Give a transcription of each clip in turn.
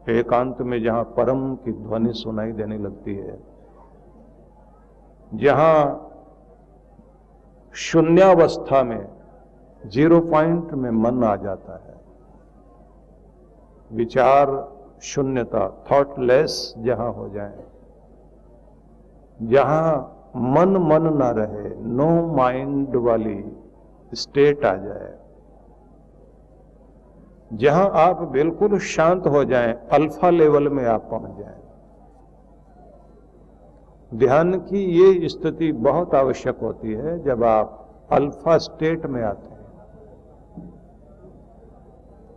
एकांत में जहां परम की ध्वनि सुनाई देने लगती है, जहां शून्यावस्था में, 0 पॉइंट में मन आ जाता है, विचार शून्यता, थॉटलेस जहां हो जाए, जहां मन ना रहे, नो माइंड वाली स्टेट आ जाए, जहां आप बिल्कुल शांत हो जाएं, अल्फा लेवल में आप पहुंच जाएं। ध्यान की ये स्थिति बहुत आवश्यक होती है जब आप अल्फा स्टेट में आते हैं।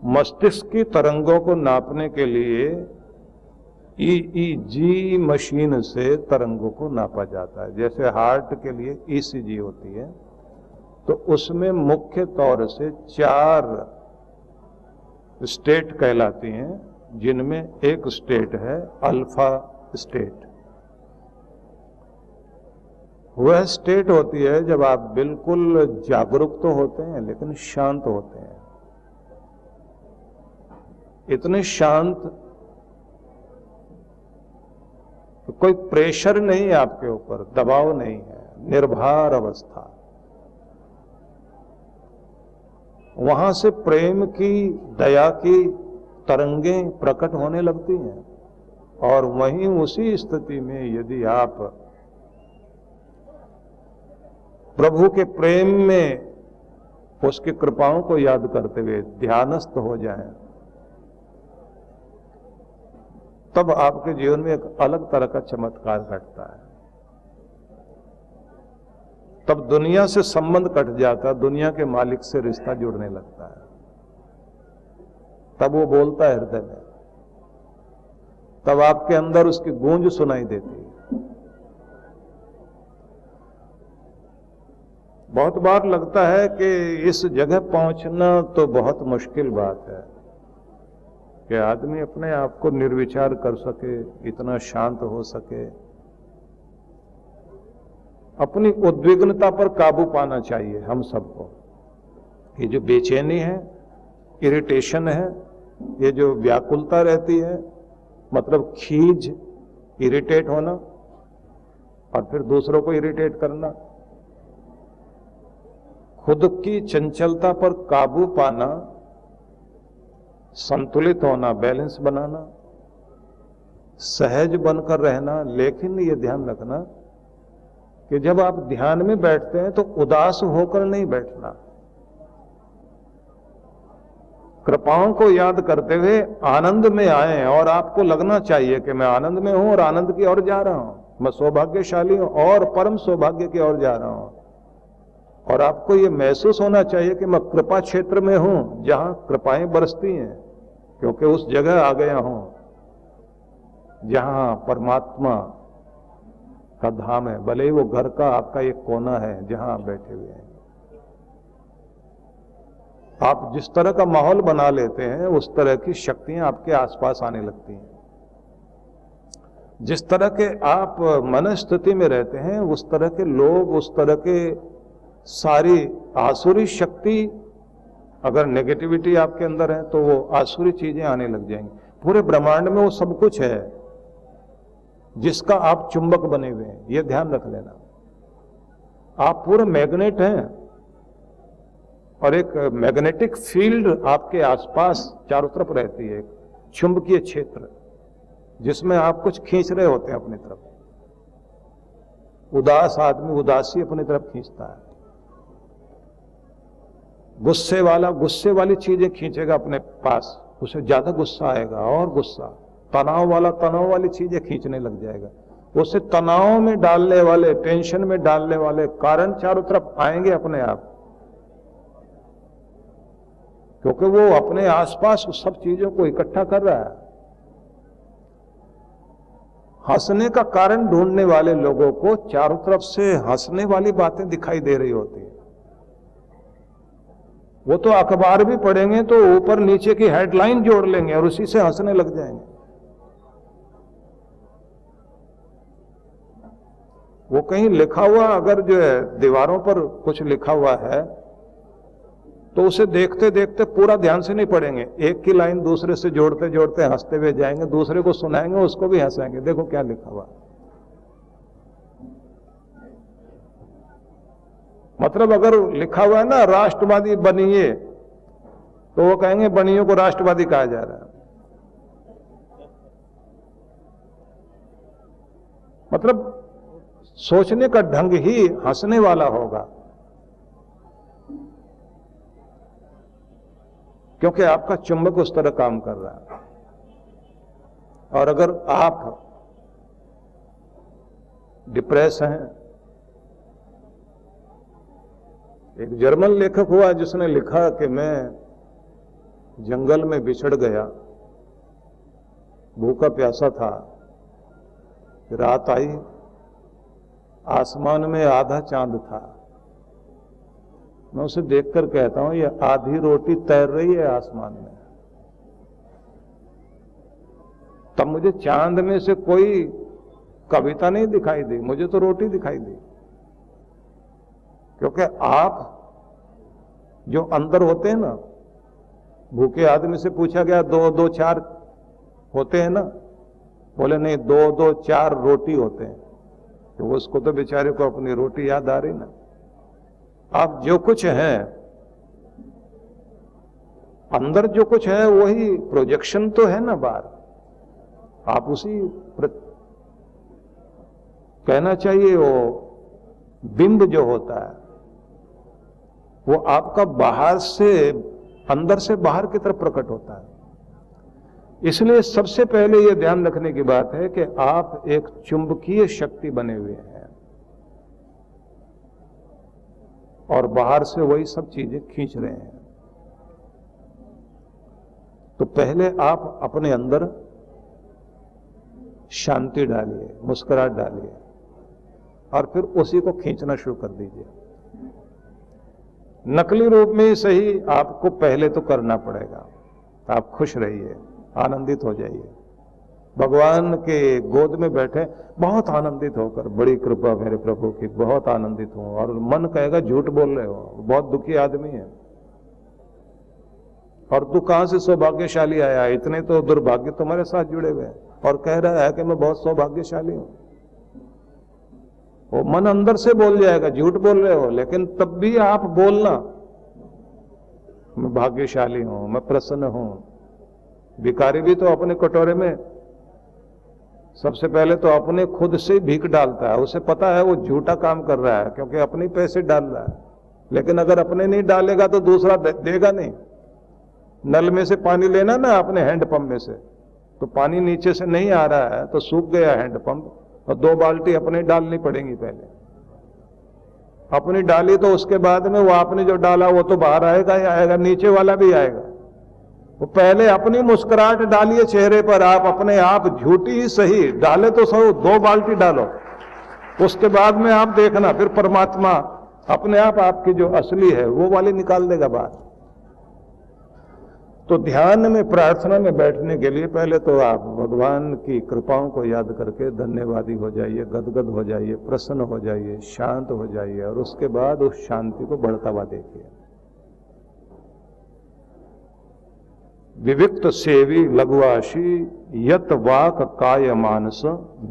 मस्तिष्क की तरंगों को नापने के लिए ईईजी मशीन से तरंगों को नापा जाता है। जैसे हार्ट के लिए ईसीजी होती है, तो उसमें मुख्य तौर से 4 स्टेट कहलाती हैं, जिनमें एक स्टेट है अल्फा स्टेट। वह स्टेट होती है जब आप बिल्कुल जागरूक तो होते हैं लेकिन शांत होते हैं, इतने शांत तो कोई प्रेशर नहीं है आपके ऊपर, दबाव नहीं है, निर्भर अवस्था। वहां से प्रेम की, दया की तरंगें प्रकट होने लगती हैं, और वहीं उसी स्थिति में यदि आप प्रभु के प्रेम में उसकी कृपाओं को याद करते हुए ध्यानस्थ हो जाएं, तब आपके जीवन में एक अलग तरह का चमत्कार घटता है। तब दुनिया से संबंध कट जाता है, दुनिया के मालिक से रिश्ता जुड़ने लगता है। तब वो बोलता है हृदय में, तब आपके अंदर उसकी गूंज सुनाई देती है। बहुत बार लगता है कि इस जगह पहुंचना तो बहुत मुश्किल बात है कि आदमी अपने आप को निर्विचार कर सके, इतना शांत हो सके। अपनी उद्विग्नता पर काबू पाना चाहिए हम सबको। ये जो बेचैनी है, इरिटेशन है, ये जो व्याकुलता रहती है, मतलब खीज, इरिटेट होना और फिर दूसरों को इरिटेट करना, खुद की चंचलता पर काबू पाना, संतुलित होना, बैलेंस बनाना, सहज बनकर रहना। लेकिन ये ध्यान रखना कि जब आप ध्यान में बैठते हैं तो उदास होकर नहीं बैठना, कृपाओं को याद करते हुए आनंद में आए। और आपको लगना चाहिए कि मैं आनंद में हूं और आनंद की ओर जा रहा हूं, मैं सौभाग्यशाली हूं और परम सौभाग्य की ओर जा रहा हूं। और आपको यह महसूस होना चाहिए कि मैं कृपा क्षेत्र में हूं, जहां कृपाएं बरसती हैं, क्योंकि उस जगह आ गया हूं जहां परमात्मा का धाम है। भले ही वो घर का आपका एक कोना है जहां आप बैठे हुए हैं। आप जिस तरह का माहौल बना लेते हैं, उस तरह की शक्तियां आपके आसपास आने लगती हैं। जिस तरह के आप मनस्थिति में रहते हैं, उस तरह के लोग, उस तरह के सारी आसुरी शक्ति, अगर नेगेटिविटी आपके अंदर है तो वो आसुरी चीजें आने लग जाएंगी। पूरे ब्रह्मांड में वो सब कुछ है जिसका आप चुंबक बने हुए हैं, ये ध्यान रख लेना। आप पूरे मैग्नेट हैं और एक मैग्नेटिक फील्ड आपके आसपास चारों तरफ रहती है, चुंबकीय क्षेत्र, जिसमें आप कुछ खींच रहे होते हैं अपनी तरफ। उदास आदमी उदासी अपनी तरफ खींचता है, गुस्से वाला गुस्से वाली चीजें खींचेगा अपने पास, उसे ज्यादा गुस्सा आएगा और गुस्सा। तनाव वाला तनाव वाली चीजें खींचने लग जाएगा, उसे तनाव में डालने वाले, टेंशन में डालने वाले कारण चारों तरफ आएंगे अपने आप, क्योंकि वो अपने आसपास उस सब चीजों को इकट्ठा कर रहा है। हंसने का कारण ढूंढने वाले लोगों को चारों तरफ से हंसने वाली बातें दिखाई दे रही होती है। वो तो अखबार भी पढ़ेंगे तो ऊपर नीचे की हेडलाइन जोड़ लेंगे और उसी से हंसने लग जाएंगे। वो कहीं लिखा हुआ, अगर जो है दीवारों पर कुछ लिखा हुआ है तो उसे देखते देखते पूरा ध्यान से नहीं पढ़ेंगे, एक की लाइन दूसरे से जोड़ते जोड़ते हंसते हुए जाएंगे, दूसरे को सुनाएंगे, उसको भी हंसाएंगे, देखो क्या लिखा हुआ। मतलब अगर लिखा हुआ है ना राष्ट्रवादी बनिए, तो वो कहेंगे बनियों को राष्ट्रवादी कहा जा रहा है। मतलब सोचने का ढंग ही हंसने वाला होगा, क्योंकि आपका चुंबक उस तरह काम कर रहा है। और अगर आप डिप्रेस हैं, एक जर्मन लेखक हुआ जिसने लिखा कि मैं जंगल में बिछड़ गया, भूखा प्यासा था, रात आई, आसमान में आधा चांद था, मैं उसे देखकर कहता हूं ये आधी रोटी तैर रही है आसमान में। तब मुझे चांद में से कोई कविता नहीं दिखाई दी, मुझे तो रोटी दिखाई दी। क्योंकि आप जो अंदर होते हैं ना, भूखे आदमी से पूछा गया 2 2 4 होते हैं ना, बोले नहीं 2 2 4 रोटी होते हैं। तो उसको तो बेचारे को अपनी रोटी याद आ रही ना। आप जो कुछ है अंदर, जो कुछ है वही प्रोजेक्शन तो है ना बाहर, आप उसी कहना चाहिए वो बिंब जो होता है वो आपका बाहर से अंदर से बाहर की तरफ प्रकट होता है। इसलिए सबसे पहले यह ध्यान रखने की बात है कि आप एक चुंबकीय शक्ति बने हुए हैं और बाहर से वही सब चीजें खींच रहे हैं। तो पहले आप अपने अंदर शांति डालिए, मुस्कुराहट डालिए और फिर उसी को खींचना शुरू कर दीजिए। नकली रूप में ही सही, आपको पहले तो करना पड़ेगा। आप खुश रहिए, आनंदित हो जाइए, भगवान के गोद में बैठे बहुत आनंदित होकर, बड़ी कृपा मेरे प्रभु की, बहुत आनंदित हूं। और मन कहेगा झूठ बोल रहे हो, बहुत दुखी आदमी है, और तू कहां से सौभाग्यशाली आया, इतने तो दुर्भाग्य तुम्हारे साथ जुड़े हुए हैं, और कह रहा है कि मैं बहुत सौभाग्यशाली हूं। वो मन अंदर से बोल जाएगा झूठ बोल रहे हो, लेकिन तब भी आप बोलना मैं भाग्यशाली हूं, मैं प्रसन्न हूं। भिखारी भी तो अपने कटोरे में सबसे पहले तो अपने खुद से भीख डालता है, उसे पता है वो झूठा काम कर रहा है क्योंकि अपने पैसे डाल रहा है। लेकिन अगर अपने नहीं डालेगा तो दूसरा देगा नहीं। नल में से पानी लेना ना अपने हैंडपंप में से, तो पानी नीचे से नहीं आ रहा है तो सूख गया हैंडपंप, और 2 बाल्टी अपने डालनी पड़ेंगी। पहले अपनी डाली तो उसके बाद में वो आपने जो डाला वो तो बाहर आएगा ही आएगा, नीचे वाला भी आएगा। वो पहले अपनी मुस्कुराहट डालिए चेहरे पर, आप अपने आप झूठी ही सही डाले तो सो 2 बाल्टी डालो, उसके बाद में आप देखना फिर परमात्मा अपने आप आपकी जो असली है वो वाली निकाल देगा बाहर। तो ध्यान में, प्रार्थना में बैठने के लिए पहले तो आप भगवान की कृपाओं को याद करके धन्यवादी हो जाइए, गदगद हो जाइए, प्रसन्न हो जाइए, शांत हो जाइए, और उसके बाद उस शांति को बढ़ता हुआ देखिए। विविक्त सेवी लघुआशी यत वाक काय मानस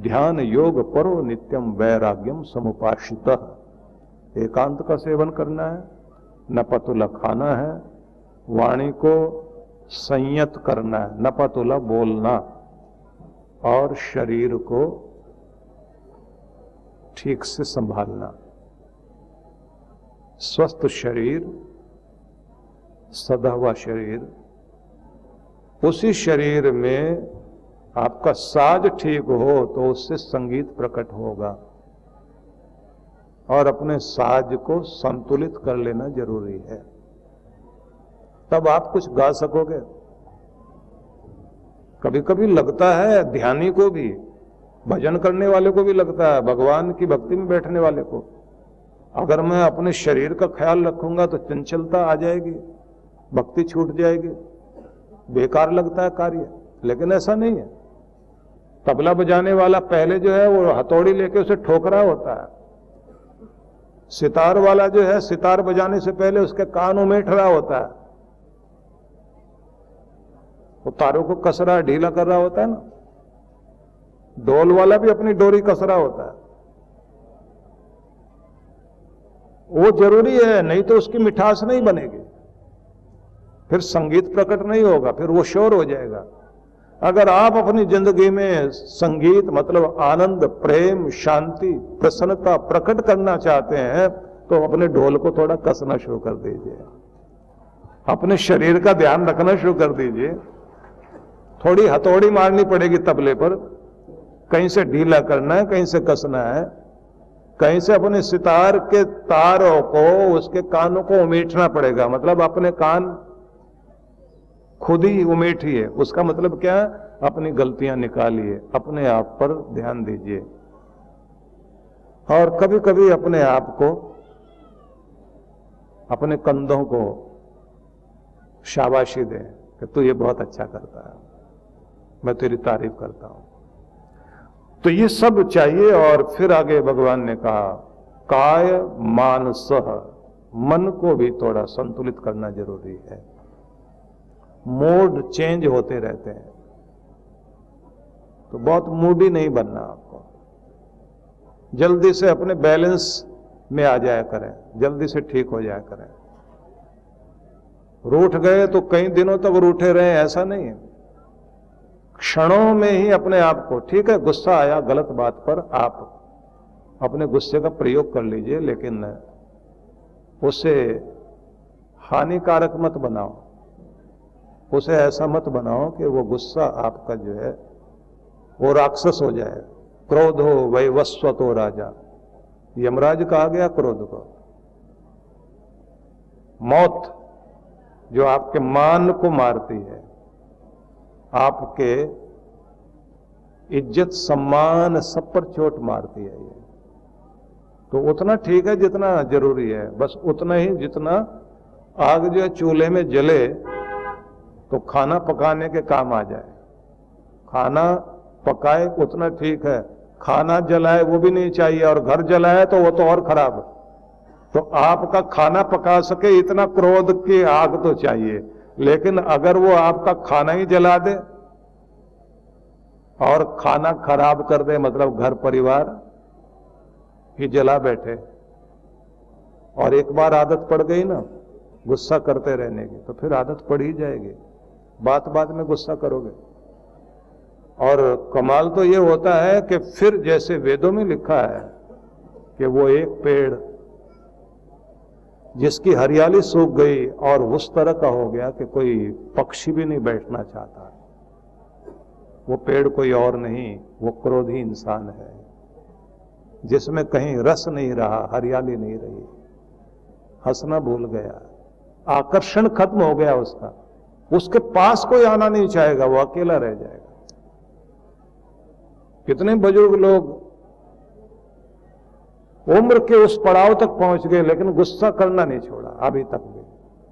ध्यान योग परो नित्यम वैराग्यम समुपाश्रितः। एकांत का सेवन करना है, न पतुला खाना है, वाणी को संयत करना है, न पतुला बोलना, और शरीर को ठीक से संभालना। स्वस्थ शरीर, सदा हुआ शरीर, उसी शरीर में आपका साज ठीक हो तो उससे संगीत प्रकट होगा, और अपने साज को संतुलित कर लेना जरूरी है, तब आप कुछ गा सकोगे। कभी कभी लगता है ध्यानी को भी, भजन करने वाले को भी लगता है, भगवान की भक्ति में बैठने वाले को, अगर मैं अपने शरीर का ख्याल रखूंगा तो चंचलता आ जाएगी, भक्ति छूट जाएगी, बेकार लगता है कार्य। लेकिन ऐसा नहीं है। तबला बजाने वाला पहले जो है वो हथौड़ी लेके उसे ठोक रहा होता है, सितार वाला जो है, सितार बजाने से पहले उसके कान उमेठ रहा होता है, वो तारों को कस रहा, ढीला कर रहा होता है ना। ढोल वाला भी अपनी डोरी कस रहा होता है। वो जरूरी है, नहीं तो उसकी मिठास नहीं बनेगी, फिर संगीत प्रकट नहीं होगा, फिर वो शोर हो जाएगा। अगर आप अपनी जिंदगी में संगीत मतलब आनंद, प्रेम, शांति, प्रसन्नता प्रकट करना चाहते हैं तो अपने ढोल को थोड़ा कसना शुरू कर दीजिए, अपने शरीर का ध्यान रखना शुरू कर दीजिए। थोड़ी हथौड़ी मारनी पड़ेगी तबले पर, कहीं से ढीला करना है, कहीं से कसना है, कहीं से अपने सितार के तारों को, उसके कानों को उमेटना पड़ेगा। मतलब अपने कान खुद ही उमेटिए। उसका मतलब क्या है? अपनी गलतियां निकालिए, अपने आप पर ध्यान दीजिए और कभी कभी अपने आप को, अपने कंधों को शाबाशी दें कि तू ये बहुत अच्छा करता है, मैं तेरी तारीफ करता हूं। तो ये सब चाहिए। और फिर आगे भगवान ने कहा काय मानसः, मन को भी थोड़ा संतुलित करना जरूरी है। मूड चेंज होते रहते हैं, तो बहुत मूडी नहीं बनना आपको। जल्दी से अपने बैलेंस में आ जाया करें, जल्दी से ठीक हो जाया करें। रूठ गए तो कई दिनों तक रूठे रहे, ऐसा नहीं है। क्षणों में ही अपने आप को, ठीक है गुस्सा आया गलत बात पर, आप अपने गुस्से का प्रयोग कर लीजिए, लेकिन उसे हानिकारक मत बनाओ, उसे ऐसा मत बनाओ कि वो गुस्सा आपका जो है वो राक्षस हो जाए। क्रोध हो वैवस्वतो राजा, यमराज कहा गया क्रोध को। मौत जो आपके मान को मारती है, आपके इज्जत सम्मान सब पर चोट मारती है, ये तो उतना ठीक है जितना जरूरी है, बस उतना ही जितना आग जो है चूल्हे में जले तो खाना पकाने के काम आ जाए। खाना पकाए उतना ठीक है, खाना जलाए वो भी नहीं चाहिए, और घर जलाए तो वो तो और खराब। तो आपका खाना पका सके इतना क्रोध की आग तो चाहिए, लेकिन अगर वो आपका खाना ही जला दे और खाना खराब कर दे, मतलब घर परिवार ही जला बैठे, और एक बार आदत पड़ गई ना गुस्सा करते रहने की, तो फिर आदत पड़ ही जाएगी, बात बात में गुस्सा करोगे। और कमाल तो ये होता है कि फिर जैसे वेदों में लिखा है कि वो एक पेड़ जिसकी हरियाली सूख गई और उस तरह का हो गया कि कोई पक्षी भी नहीं बैठना चाहता, वो पेड़ कोई और नहीं, वो क्रोधी इंसान है जिसमें कहीं रस नहीं रहा, हरियाली नहीं रही, हंसना भूल गया, आकर्षण खत्म हो गया उसका, उसके पास कोई आना नहीं चाहेगा, वो अकेला रह जाएगा। कितने बुजुर्ग लोग उम्र के उस पड़ाव तक पहुंच गए लेकिन गुस्सा करना नहीं छोड़ा, अभी तक भी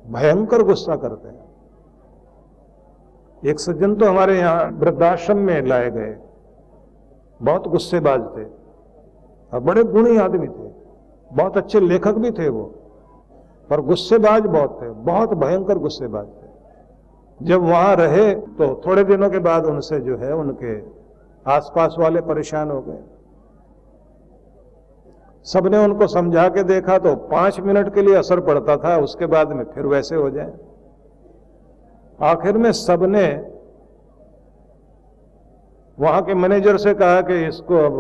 भयंकर गुस्सा करते हैं। एक सज्जन तो हमारे यहां वृद्धाश्रम में लाए गए, बहुत गुस्सेबाज थे और बड़े गुणी आदमी थे, बहुत अच्छे लेखक भी थे वो, पर गुस्सेबाज बहुत थे, बहुत भयंकर गुस्सेबाज थे। जब वहां रहे तो थोड़े दिनों के बाद उनसे जो है उनके आसपास वाले परेशान हो गए। सबने उनको समझा के देखा तो 5 मिनट के लिए असर पड़ता था, उसके बाद में फिर वैसे हो जाए। आखिर में सबने वहां के मैनेजर से कहा कि इसको अब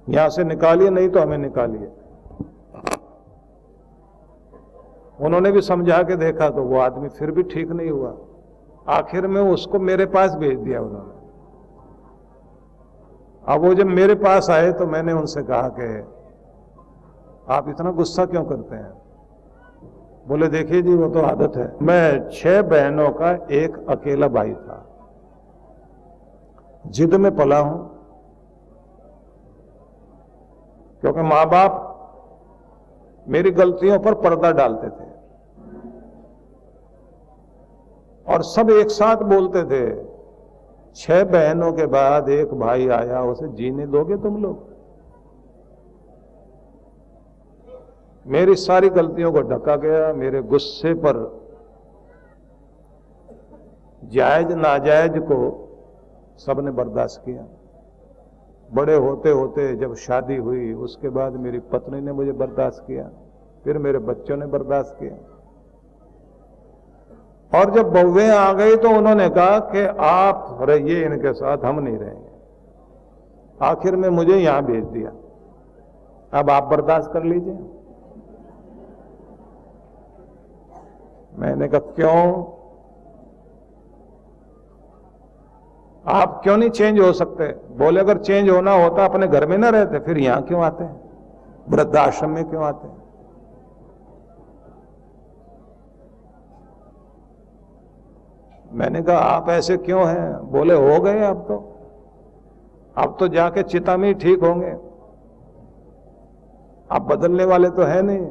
यहां से निकालिए, नहीं तो हमें निकालिए। उन्होंने भी समझा के देखा तो वो आदमी फिर भी ठीक नहीं हुआ। आखिर में उसको मेरे पास भेज दिया उन्होंने। अब वो जब मेरे पास आए तो मैंने उनसे कहा कि आप इतना गुस्सा क्यों करते हैं? बोले देखिए जी वो तो आदत है, मैं 6 बहनों का एक अकेला भाई था, जिद में पला हूं, क्योंकि मां बाप मेरी गलतियों पर पर्दा डालते थे और सब एक साथ बोलते थे 6 बहनों के बाद एक भाई आया, उसे जीने दोगे तुम लोग? मेरी सारी गलतियों को ढका गया। मेरे गुस्से पर जायज नाजायज को सबने बर्दाश्त किया। बड़े होते होते जब शादी हुई उसके बाद मेरी पत्नी ने मुझे बर्दाश्त किया, फिर मेरे बच्चों ने बर्दाश्त किया, और जब बहुएं आ गई तो उन्होंने कहा कि आप रहिए इनके साथ, हम नहीं रहेंगे। आखिर में मुझे यहां भेज दिया, अब आप बर्दाश्त कर लीजिए। मैंने कहा क्यों, आप क्यों नहीं चेंज हो सकते? बोले अगर चेंज होना होता अपने घर में ना रहते, फिर यहां क्यों आते हैं, वृद्धाश्रम में क्यों आते हैं? मैंने कहा आप ऐसे क्यों हैं? बोले हो गए अब तो जाके चिता में ही ठीक होंगे, आप बदलने वाले तो है नहीं।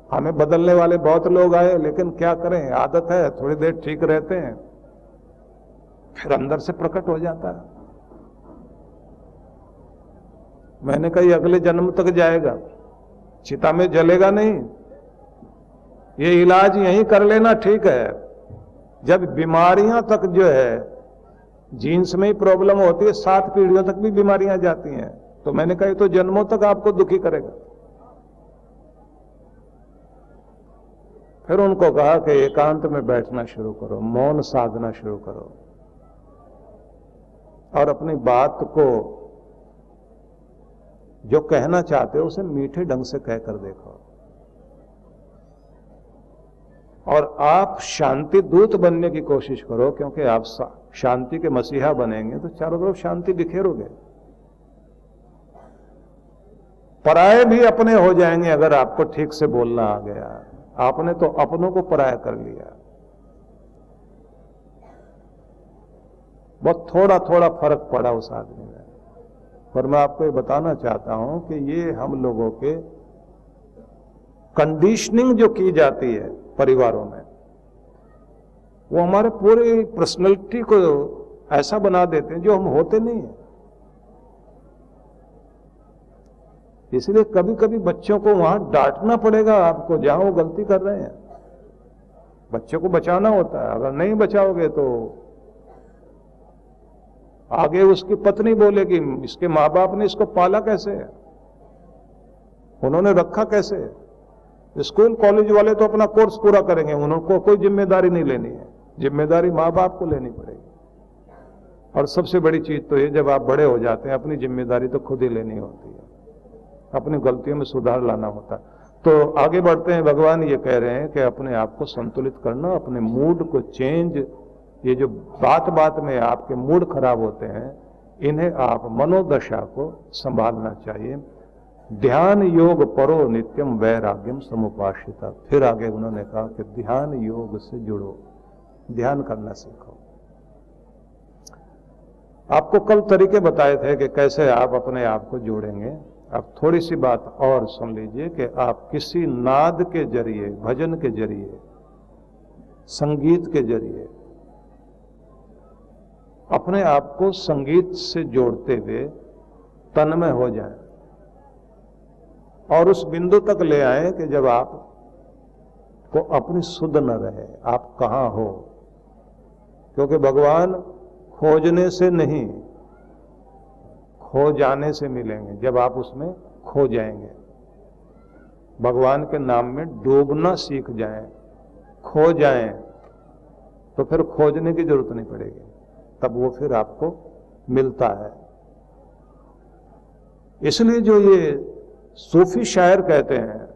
हमें बदलने वाले बहुत लोग आए, लेकिन क्या करें, आदत है, थोड़ी देर ठीक रहते हैं, फिर अंदर से प्रकट हो जाता है। मैंने कहा ये अगले जन्म तक जाएगा, चिता में जलेगा नहीं, ये इलाज यहीं कर लेना ठीक है। जब बीमारियां तक जो है जीन्स में ही प्रॉब्लम होती है, 7 पीढ़ियों तक भी बीमारियां जाती हैं, तो मैंने कहा ये तो जन्मों तक आपको दुखी करेगा। फिर उनको कहा कि एकांत में बैठना शुरू करो, मौन साधना शुरू करो, और अपनी बात को जो कहना चाहते हो उसे मीठे ढंग से कहकर देखो, और आप शांति दूत बनने की कोशिश करो, क्योंकि आप शांति के मसीहा बनेंगे तो चारों तरफ शांति बिखेरोगे। पराये भी अपने हो जाएंगे अगर आपको ठीक से बोलना आ गया। आपने तो अपनों को पराया कर लिया। बहुत थोड़ा थोड़ा फर्क पड़ा उस आदमी में, पर मैं आपको ये बताना चाहता हूं कि ये हम लोगों के कंडीशनिंग जो की जाती है परिवारों में, वो हमारे पूरे पर्सनैलिटी को ऐसा बना देते हैं जो हम होते नहीं हैं। इसलिए कभी कभी बच्चों को वहां डांटना पड़ेगा आपको जहां वो गलती कर रहे हैं। बच्चों को बचाना होता है, अगर नहीं बचाओगे तो आगे उसकी पत्नी बोलेगी इसके माँ बाप ने इसको पाला कैसे, उन्होंने रखा कैसे। स्कूल कॉलेज वाले तो अपना कोर्स पूरा करेंगे, उनको कोई जिम्मेदारी नहीं लेनी है, जिम्मेदारी माँ बाप को लेनी पड़ेगी। और सबसे बड़ी चीज तो ये, जब आप बड़े हो जाते हैं अपनी जिम्मेदारी तो खुद ही लेनी होती है, अपनी गलतियों में सुधार लाना होता है। तो आगे बढ़ते हैं, भगवान ये कह रहे हैं कि अपने आप को संतुलित करना, अपने मूड को चेंज, ये जो बात बात में आपके मूड खराब होते हैं, इन्हें आप मनोदशा को संभालना चाहिए। ध्यान योग परो नित्यम वैराग्यम समुपाश्रिता। फिर आगे उन्होंने कहा कि ध्यान योग से जुड़ो, ध्यान करना सीखो। आपको कल तरीके बताए थे कि कैसे आप अपने आप को जोड़ेंगे। अब थोड़ी सी बात और सुन लीजिए कि आप किसी नाद के जरिए, भजन के जरिए, संगीत के जरिए अपने आप को संगीत से जोड़ते हुए तन्मय हो जाएं, और उस बिंदु तक ले आए कि जब आप को अपनी सुध न रहे आप कहां हो। क्योंकि भगवान खोजने से नहीं, खो जाने से मिलेंगे। जब आप उसमें खो जाएंगे, भगवान के नाम में डूबना सीख जाएं, खो जाएं, तो फिर खोजने की जरूरत नहीं पड़ेगी, तब वो फिर आपको मिलता है। इसलिए जो ये सूफी शायर कहते हैं,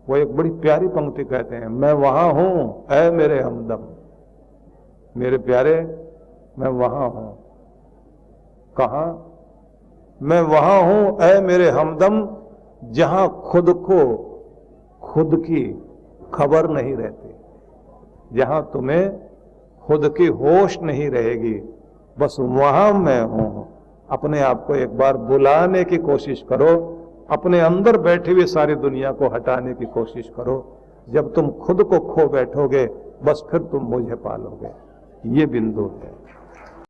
वो एक बड़ी प्यारी पंक्ति कहते हैं, मैं वहां हूं ऐ मेरे हमदम। मेरे प्यारे, मैं वहां हूं। कहां? मैं वहां हूं ऐ मेरे हमदम जहां खुद को खुद की खबर नहीं रहती, जहां तुम्हें खुद की होश नहीं रहेगी, बस वहां मैं हूं। अपने आप को एक बार बुलाने की कोशिश करो, अपने अंदर बैठी हुई सारी दुनिया को हटाने की कोशिश करो। जब तुम खुद को खो बैठोगे, बस फिर तुम मुझे पालोगे। ये बिंदु है।